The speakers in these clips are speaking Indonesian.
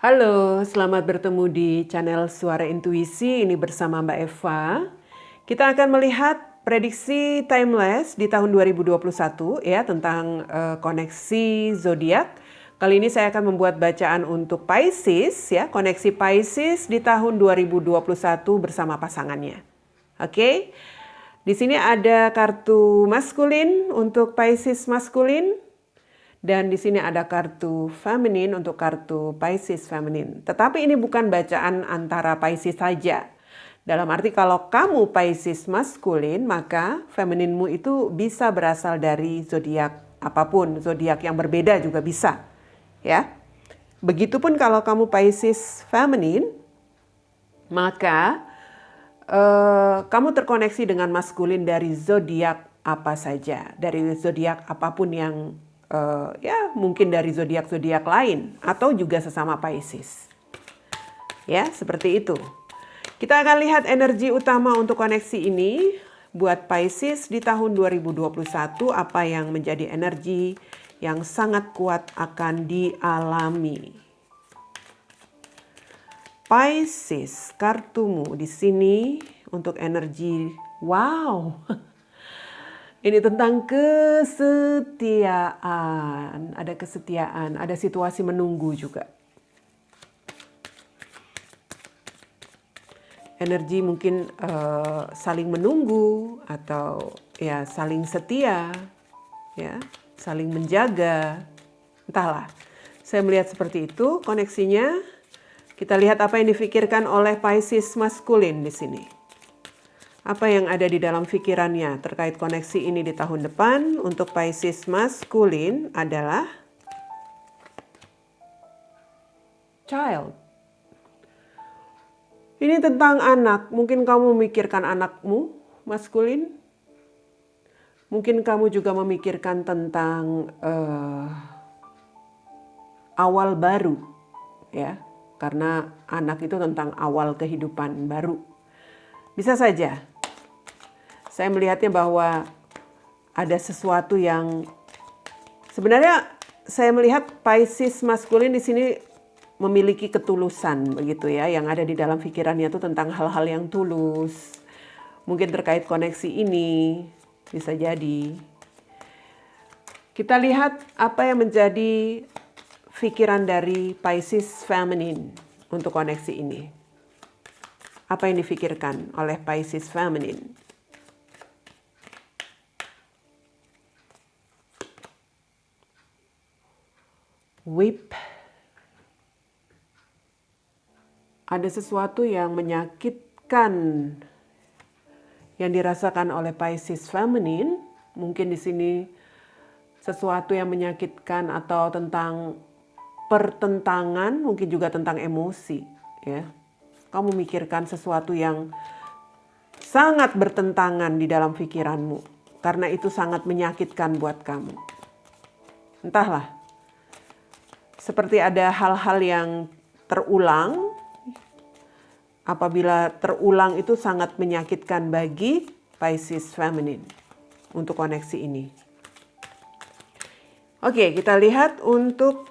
Halo, selamat bertemu di channel Suara Intuisi. Ini bersama Mbak Eva. Kita akan melihat prediksi timeless di tahun 2021 ya tentang koneksi zodiak. Kali ini saya akan membuat bacaan untuk Pisces ya, koneksi Pisces di tahun 2021 bersama pasangannya. Oke. Di sini ada kartu maskulin untuk Pisces maskulin. Dan di sini ada kartu feminin untuk kartu Pisces feminin. Tetapi ini bukan bacaan antara Pisces saja. Dalam arti kalau kamu Pisces maskulin, maka femininmu itu bisa berasal dari zodiak apapun, zodiak yang berbeda juga bisa. Ya. Begitupun kalau kamu Pisces feminin, maka kamu terkoneksi dengan maskulin dari zodiak apa saja, dari zodiak apapun yang ya mungkin dari zodiak-zodiak lain atau juga sesama Pisces. Ya, seperti itu. Kita akan lihat energi utama untuk koneksi ini buat Pisces di tahun 2021, apa yang menjadi energi yang sangat kuat akan dialami. Pisces, kartumu di sini untuk energi wow. Ini tentang kesetiaan, ada situasi menunggu juga. Energi mungkin saling menunggu atau ya saling setia, ya saling menjaga, entahlah. Saya melihat seperti itu koneksinya. Kita lihat apa yang difikirkan oleh Pisces maskulin di sini. Apa yang ada di dalam pikirannya terkait koneksi ini di tahun depan untuk Pisces maskulin adalah child. Ini tentang anak. Mungkin kamu memikirkan anakmu maskulin. Mungkin kamu juga memikirkan tentang awal baru, ya. Karena anak itu tentang awal kehidupan baru. Bisa saja. Saya melihatnya bahwa ada sesuatu yang sebenarnya saya melihat Pisces maskulin di sini memiliki ketulusan begitu ya, yang ada di dalam pikirannya itu tentang hal-hal yang tulus. Mungkin terkait koneksi ini bisa jadi. Kita lihat apa yang menjadi pikiran dari Pisces feminin untuk koneksi ini. Apa yang difikirkan oleh Pisces feminin? Whip. Ada sesuatu yang menyakitkan yang dirasakan oleh Pisces feminin. Mungkin di sini sesuatu yang menyakitkan atau tentang pertentangan, mungkin juga tentang emosi, ya. Kamu memikirkan sesuatu yang sangat bertentangan di dalam pikiranmu karena itu sangat menyakitkan buat kamu. Entahlah. Seperti ada hal-hal yang terulang, apabila terulang itu sangat menyakitkan bagi Pisces feminin untuk koneksi ini. Oke, kita lihat untuk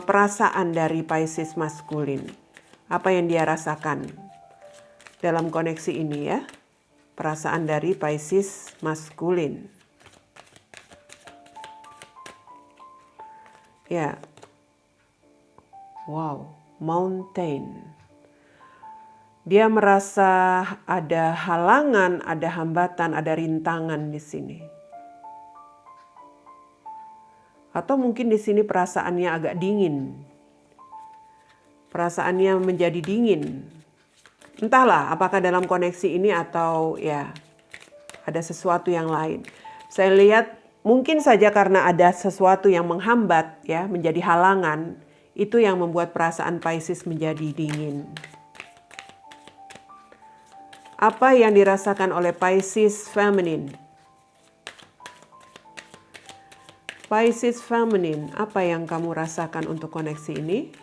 perasaan dari Pisces maskulin. Apa yang dia rasakan dalam koneksi ini ya. Perasaan dari Pisces maskulin. Ya, wow, mountain. Dia merasa ada halangan, ada hambatan, ada rintangan di sini. Atau mungkin di sini perasaannya agak dingin. Perasaannya menjadi dingin. Entahlah, apakah dalam koneksi ini atau ya ada sesuatu yang lain. Saya lihat mungkin saja karena ada sesuatu yang menghambat ya, menjadi halangan, itu yang membuat perasaan Pisces menjadi dingin. Apa yang dirasakan oleh Pisces feminin? Pisces feminin, apa yang kamu rasakan untuk koneksi ini?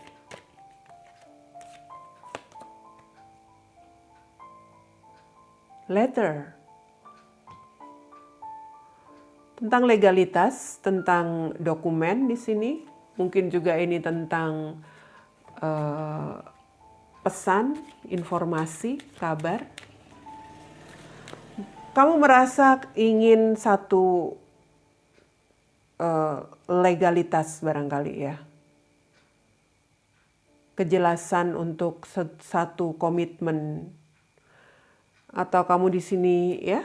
Letter. Tentang legalitas, tentang dokumen di sini. Mungkin juga ini tentang pesan, informasi, kabar. Kamu merasa ingin satu legalitas barangkali ya. Kejelasan untuk satu komitmen. Atau kamu di sini ya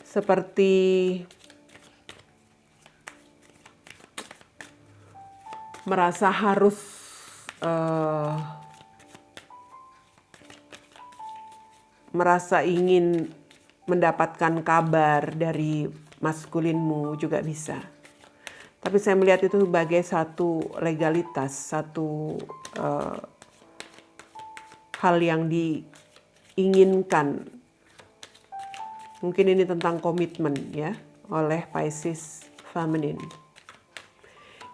seperti merasa harus merasa ingin mendapatkan kabar dari maskulinmu juga bisa. Tapi saya melihat itu sebagai satu legalitas, satu hal yang diinginkan. Mungkin ini tentang komitmen ya oleh Pisces Feminine.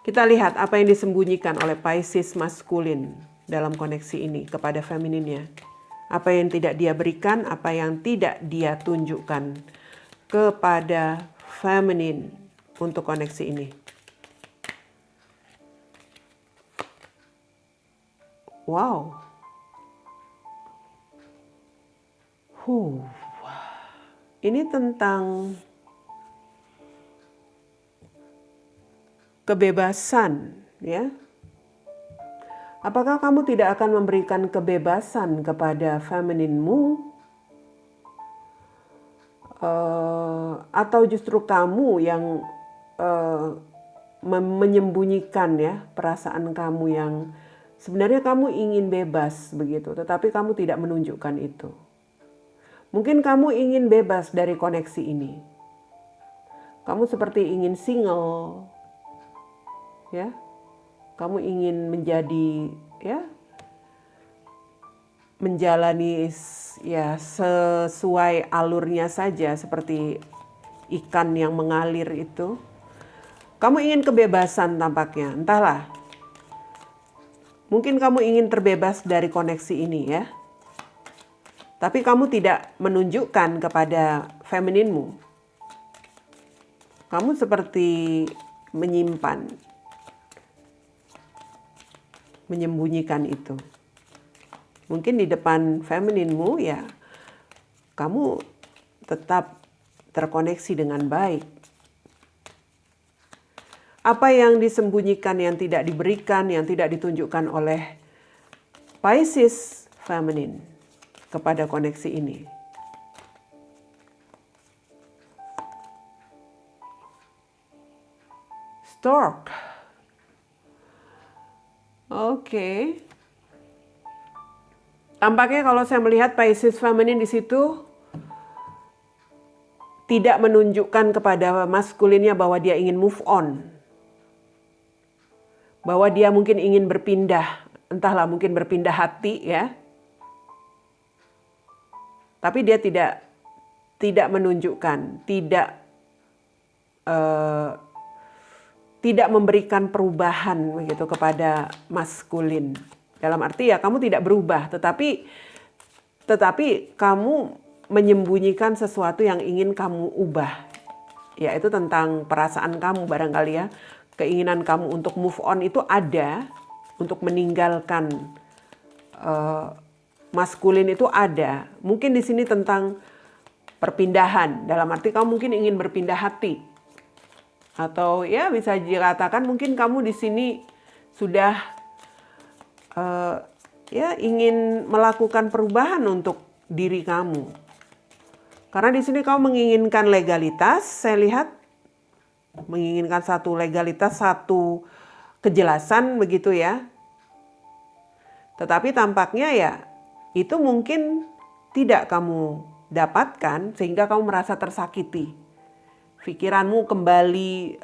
Kita lihat apa yang disembunyikan oleh Pisces maskulin dalam koneksi ini kepada femininnya. Apa yang tidak dia berikan, apa yang tidak dia tunjukkan kepada feminin untuk koneksi ini. Wow. Ini tentang kebebasan, ya. Apakah kamu tidak akan memberikan kebebasan kepada femininmu? Atau justru kamu yang menyembunyikan ya perasaan kamu yang sebenarnya kamu ingin bebas begitu, tetapi kamu tidak menunjukkan itu. Mungkin kamu ingin bebas dari koneksi ini. Kamu seperti ingin single, ya. Kamu ingin menjadi, ya, menjalani ya sesuai alurnya saja seperti ikan yang mengalir itu. Kamu ingin kebebasan tampaknya, entahlah. Mungkin kamu ingin terbebas dari koneksi ini ya. Tapi kamu tidak menunjukkan kepada femininmu. Kamu seperti menyimpan, menyembunyikan itu. Mungkin di depan femininmu ya, kamu tetap terkoneksi dengan baik. Apa yang disembunyikan, yang tidak diberikan, yang tidak ditunjukkan oleh Pisces Feminine kepada koneksi ini. Stork. Oke. Tampaknya kalau saya melihat Pisces Feminine di situ tidak menunjukkan kepada maskulinnya bahwa dia ingin move on. Bahwa dia mungkin ingin berpindah, entahlah mungkin berpindah hati ya. Tapi dia tidak menunjukkan, tidak memberikan perubahan begitu kepada maskulin. Dalam arti ya kamu tidak berubah, tetapi kamu menyembunyikan sesuatu yang ingin kamu ubah. Yaitu tentang perasaan kamu barangkali ya. Keinginan kamu untuk move on itu ada, untuk meninggalkan maskulin itu ada. Mungkin di sini tentang perpindahan. Dalam arti kamu mungkin ingin berpindah hati. Atau ya bisa dikatakan mungkin kamu di sini sudah ya ingin melakukan perubahan untuk diri kamu. Karena di sini kamu menginginkan legalitas, saya lihat menginginkan satu legalitas, satu kejelasan begitu ya. Tetapi tampaknya ya itu mungkin tidak kamu dapatkan sehingga kamu merasa tersakiti. Pikiranmu kembali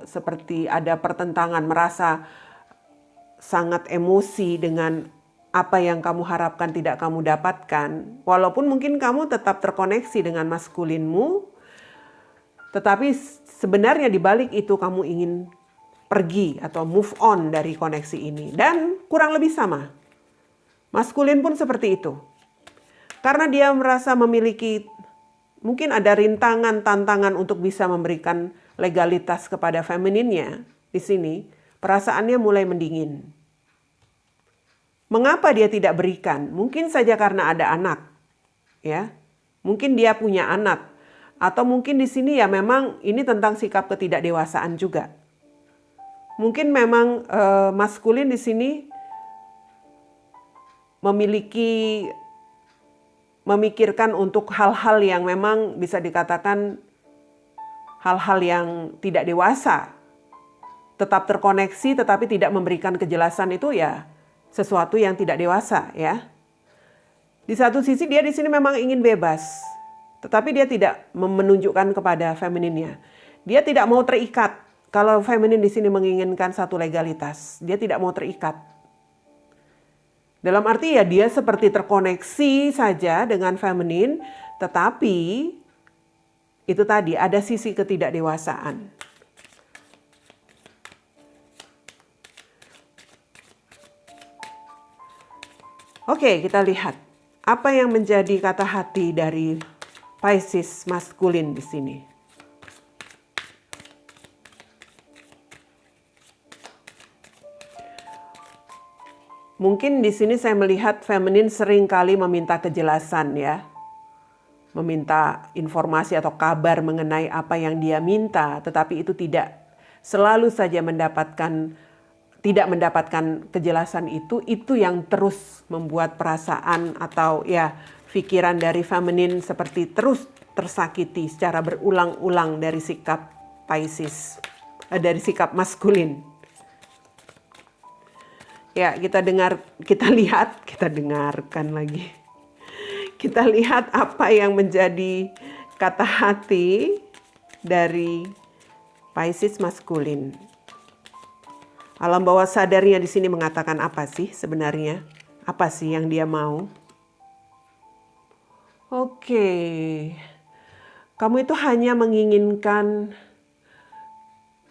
seperti ada pertentangan, merasa sangat emosi dengan apa yang kamu harapkan tidak kamu dapatkan. Walaupun mungkin kamu tetap terkoneksi dengan maskulinmu, tetapi sebenarnya di balik itu kamu ingin pergi atau move on dari koneksi ini. Dan kurang lebih sama. Maskulin pun seperti itu. Karena dia merasa memiliki, mungkin ada rintangan, tantangan untuk bisa memberikan legalitas kepada femininnya di sini. Perasaannya mulai mendingin. Mengapa dia tidak berikan? Mungkin saja karena ada anak, ya. Mungkin dia punya anak, atau mungkin di sini ya memang ini tentang sikap ketidakdewasaan juga. Mungkin memang maskulin di sini memikirkan untuk hal-hal yang memang bisa dikatakan hal-hal yang tidak dewasa. Tetap terkoneksi tetapi tidak memberikan kejelasan itu ya sesuatu yang tidak dewasa ya. Di satu sisi dia di sini memang ingin bebas, tetapi dia tidak menunjukkan kepada femininnya. Dia tidak mau terikat. Kalau feminin di sini menginginkan satu legalitas, dia tidak mau terikat. Dalam arti ya dia seperti terkoneksi saja dengan feminin, tetapi itu tadi ada sisi ketidakdewasaan. Oke, kita lihat apa yang menjadi kata hati dari Pisces maskulin di sini. Mungkin di sini saya melihat feminin sering kali meminta kejelasan ya. Meminta informasi atau kabar mengenai apa yang dia minta, tetapi itu tidak selalu saja tidak mendapatkan kejelasan itu yang terus membuat perasaan atau ya pikiran dari feminin seperti terus tersakiti secara berulang-ulang dari sikap Pisces, dari sikap maskulin. Ya, kita dengarkan lagi. Kita lihat apa yang menjadi kata hati dari Pisces maskulin. Alam bawah sadarnya di sini mengatakan apa sih sebenarnya? Apa sih yang dia mau? Oke. Kamu itu hanya menginginkan,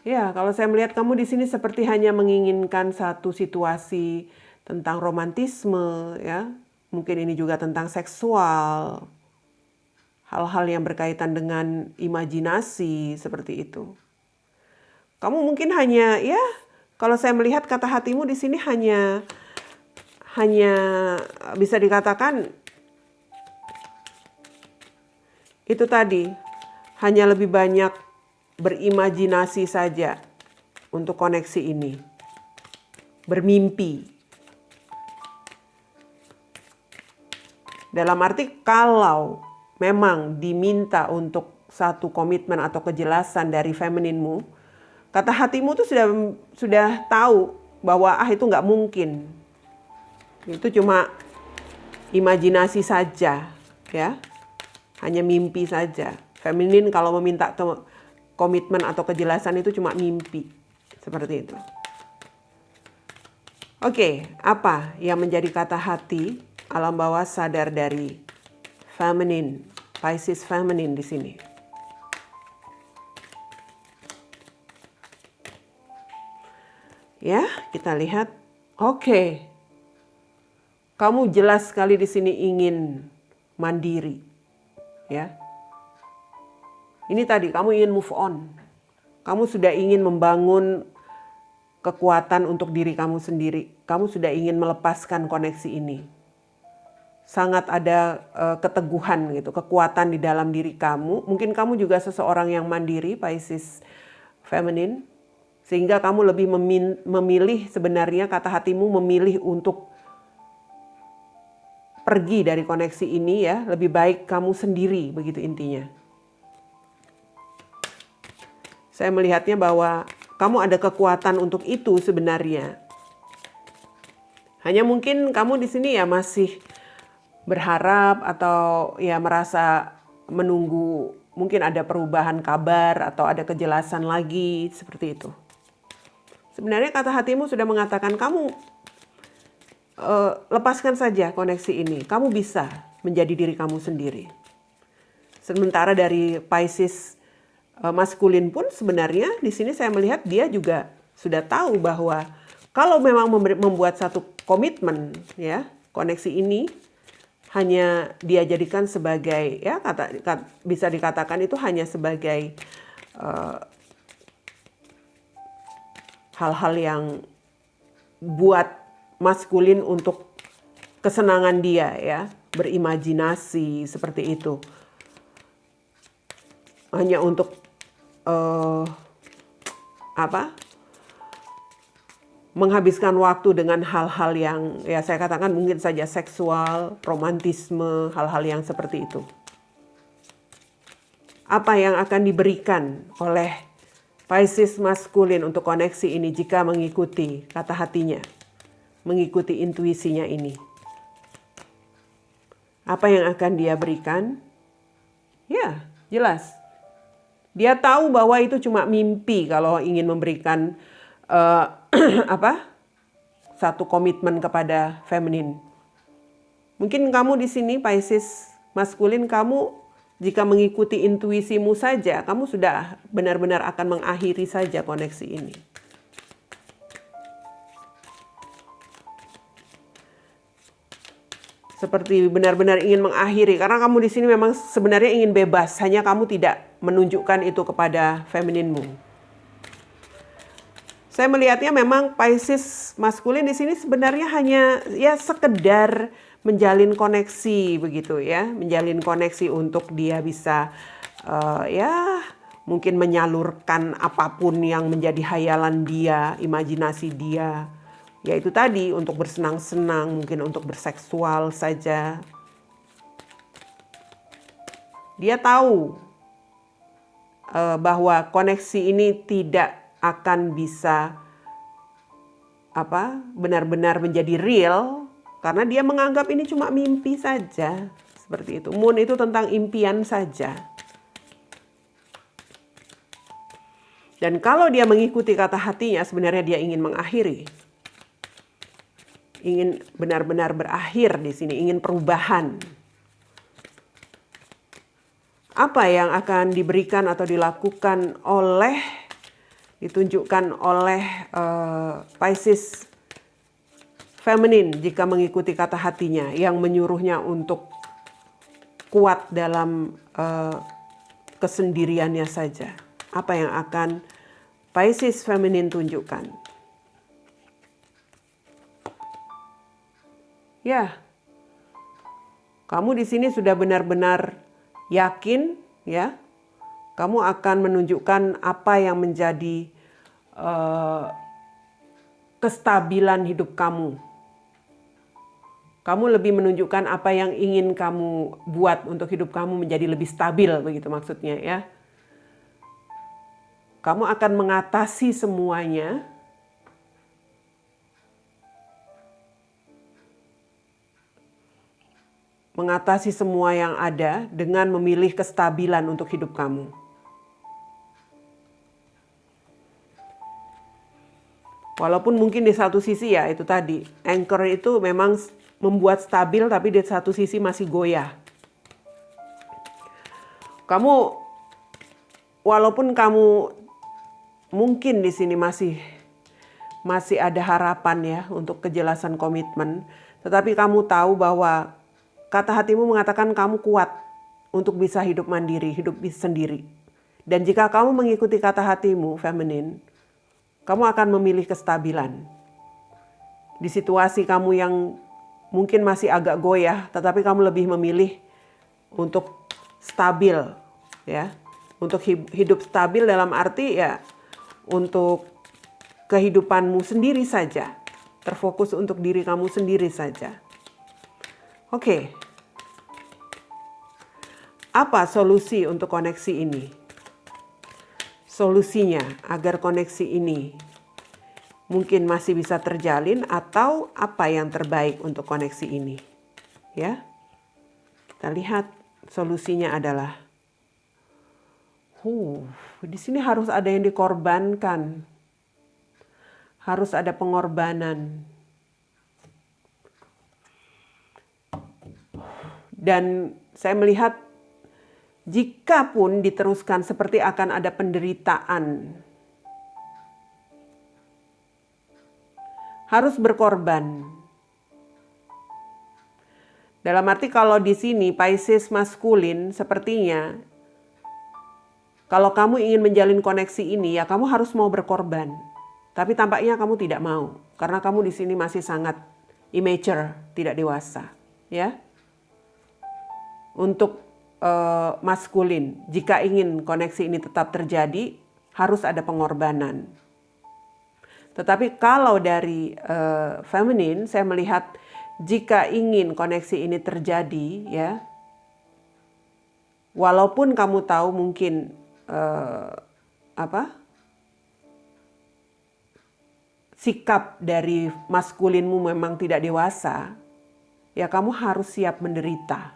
ya kalau saya melihat kamu di sini seperti hanya menginginkan satu situasi tentang romantisme ya. Mungkin ini juga tentang seksual. Hal-hal yang berkaitan dengan imajinasi seperti itu. Kamu mungkin hanya ya, kalau saya melihat kata hatimu di sini hanya bisa dikatakan itu tadi, hanya lebih banyak berimajinasi saja untuk koneksi ini. Bermimpi. Dalam arti kalau memang diminta untuk satu komitmen atau kejelasan dari femininmu, kata hatimu tuh sudah tahu bahwa itu nggak mungkin. Itu cuma imajinasi saja, ya. Hanya mimpi saja. Feminin kalau meminta komitmen atau kejelasan itu cuma mimpi. Seperti itu. Oke, apa yang menjadi kata hati alam bawah sadar dari feminin, Pisces feminin di sini? Ya, kita lihat. Oke. Kamu jelas sekali di sini ingin mandiri. Ya. Ini tadi kamu ingin move on. Kamu sudah ingin membangun kekuatan untuk diri kamu sendiri. Kamu sudah ingin melepaskan koneksi ini. Sangat ada keteguhan gitu, kekuatan di dalam diri kamu. Mungkin kamu juga seseorang yang mandiri, Pisces feminin. Sehingga kamu lebih memilih sebenarnya kata hatimu memilih untuk pergi dari koneksi ini ya. Lebih baik kamu sendiri begitu intinya. Saya melihatnya bahwa kamu ada kekuatan untuk itu sebenarnya. Hanya mungkin kamu di sini ya masih berharap atau ya merasa menunggu mungkin ada perubahan kabar atau ada kejelasan lagi seperti itu. Sebenarnya kata hatimu sudah mengatakan kamu lepaskan saja koneksi ini. Kamu bisa menjadi diri kamu sendiri. Sementara dari Pisces maskulin pun sebenarnya di sini saya melihat dia juga sudah tahu bahwa kalau memang membuat satu komitmen ya, koneksi ini hanya dia jadikan sebagai ya bisa dikatakan itu hanya sebagai hal-hal yang buat maskulin untuk kesenangan dia ya, berimajinasi seperti itu. Hanya untuk menghabiskan waktu dengan hal-hal yang ya saya katakan mungkin saja seksual, romantisme, hal-hal yang seperti itu. Apa yang akan diberikan oleh Pisces maskulin untuk koneksi ini jika mengikuti kata hatinya, mengikuti intuisinya ini? Apa yang akan dia berikan? Ya, jelas. Dia tahu bahwa itu cuma mimpi kalau ingin memberikan satu komitmen kepada feminin. Mungkin kamu di sini Pisces maskulin, kamu jika mengikuti intuisimu saja, kamu sudah benar-benar akan mengakhiri saja koneksi ini. Seperti benar-benar ingin mengakhiri, karena kamu di sini memang sebenarnya ingin bebas, hanya kamu tidak menunjukkan itu kepada femininmu. Saya melihatnya memang Pisces maskulin di sini sebenarnya hanya ya sekedar menjalin koneksi begitu ya, menjalin koneksi untuk dia bisa ya mungkin menyalurkan apapun yang menjadi hayalan dia, imajinasi dia. Yaitu tadi untuk bersenang-senang, mungkin untuk berseksual saja. Dia tahu bahwa koneksi ini tidak akan bisa benar-benar menjadi real karena dia menganggap ini cuma mimpi saja. Seperti itu. Moon itu tentang impian saja. Dan kalau dia mengikuti kata hatinya, sebenarnya dia ingin mengakhiri. Ingin benar-benar berakhir di sini, ingin perubahan. Apa yang akan diberikan atau dilakukan ditunjukkan oleh Pisces feminin jika mengikuti kata hatinya yang menyuruhnya untuk kuat dalam kesendiriannya saja. Apa yang akan Pisces feminin tunjukkan? Ya, kamu di sini sudah benar-benar yakin, ya, kamu akan menunjukkan apa yang menjadi kestabilan hidup kamu. Kamu lebih menunjukkan apa yang ingin kamu buat untuk hidup kamu menjadi lebih stabil, begitu maksudnya ya. Kamu akan mengatasi semuanya. Mengatasi semua yang ada dengan memilih kestabilan untuk hidup kamu. Walaupun mungkin di satu sisi ya itu tadi, anchor itu memang membuat stabil tapi di satu sisi masih goyah. Walaupun kamu mungkin di sini masih ada harapan ya untuk kejelasan komitmen, tetapi kamu tahu bahwa kata hatimu mengatakan kamu kuat untuk bisa hidup mandiri, hidup sendiri. Dan jika kamu mengikuti kata hatimu, feminin, kamu akan memilih kestabilan. Di situasi kamu yang mungkin masih agak goyah, tetapi kamu lebih memilih untuk stabil, ya, untuk hidup stabil dalam arti ya, untuk kehidupanmu sendiri saja, terfokus untuk diri kamu sendiri saja. Oke. Apa solusi untuk koneksi ini? Solusinya agar koneksi ini mungkin masih bisa terjalin atau apa yang terbaik untuk koneksi ini? Ya. Kita lihat solusinya adalah di sini harus ada yang dikorbankan. Harus ada pengorbanan. Dan saya melihat jika pun diteruskan seperti akan ada penderitaan. Harus berkorban. Dalam arti kalau di sini Pisces maskulin sepertinya kalau kamu ingin menjalin koneksi ini ya kamu harus mau berkorban. Tapi tampaknya kamu tidak mau, karena kamu di sini masih sangat immature, tidak dewasa, ya. Untuk maskulin, jika ingin koneksi ini tetap terjadi, harus ada pengorbanan. Tetapi kalau dari feminin, saya melihat jika ingin koneksi ini terjadi, ya, walaupun kamu tahu mungkin sikap dari maskulinmu memang tidak dewasa, ya kamu harus siap menderita.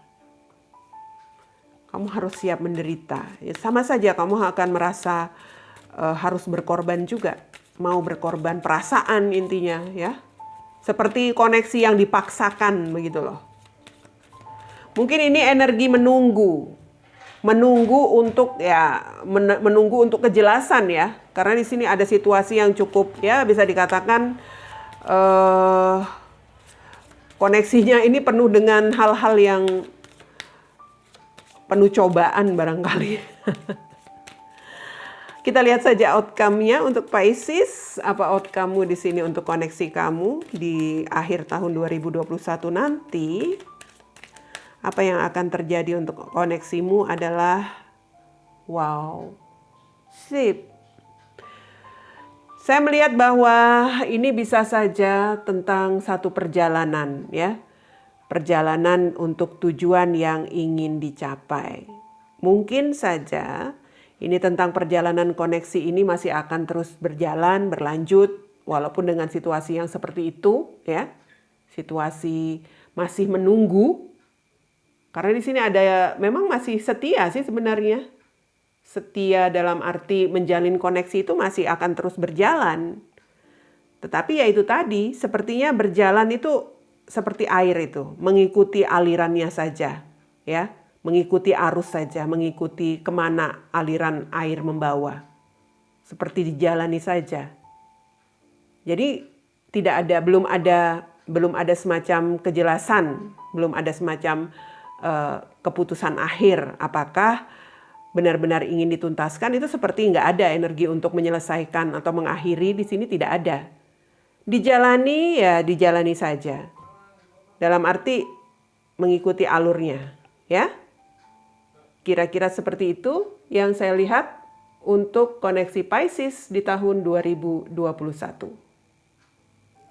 Kamu harus siap menderita. Ya, sama saja kamu akan merasa harus berkorban juga. Mau berkorban perasaan intinya, ya. Seperti koneksi yang dipaksakan begitu loh. Mungkin ini energi menunggu untuk menunggu untuk kejelasan, ya, karena di sini ada situasi yang cukup, ya, bisa dikatakan koneksinya ini penuh dengan hal-hal yang penuh cobaan barangkali. Kita lihat saja outcome-nya untuk Pisces. Apa outcome-mu di sini untuk koneksi kamu di akhir tahun 2021 nanti? Apa yang akan terjadi untuk koneksimu adalah wow, sip. Saya melihat bahwa ini bisa saja tentang satu perjalanan, ya. Perjalanan untuk tujuan yang ingin dicapai. Mungkin saja ini tentang perjalanan koneksi ini masih akan terus berjalan, berlanjut, walaupun dengan situasi yang seperti itu, ya. Situasi masih menunggu. Karena di sini ada memang masih setia sih sebenarnya. Setia dalam arti menjalin koneksi itu masih akan terus berjalan. Tetapi ya itu tadi, sepertinya berjalan itu seperti air itu, mengikuti alirannya saja, ya, mengikuti arus saja, mengikuti kemana aliran air membawa. Seperti dijalani saja. Jadi belum ada semacam kejelasan, belum ada semacam keputusan akhir apakah benar-benar ingin dituntaskan. Itu seperti nggak ada energi untuk menyelesaikan atau mengakhiri. Di sini tidak ada. Dijalani ya dijalani saja, dalam arti mengikuti alurnya, ya. Kira-kira seperti itu yang saya lihat untuk koneksi Pisces di tahun 2021.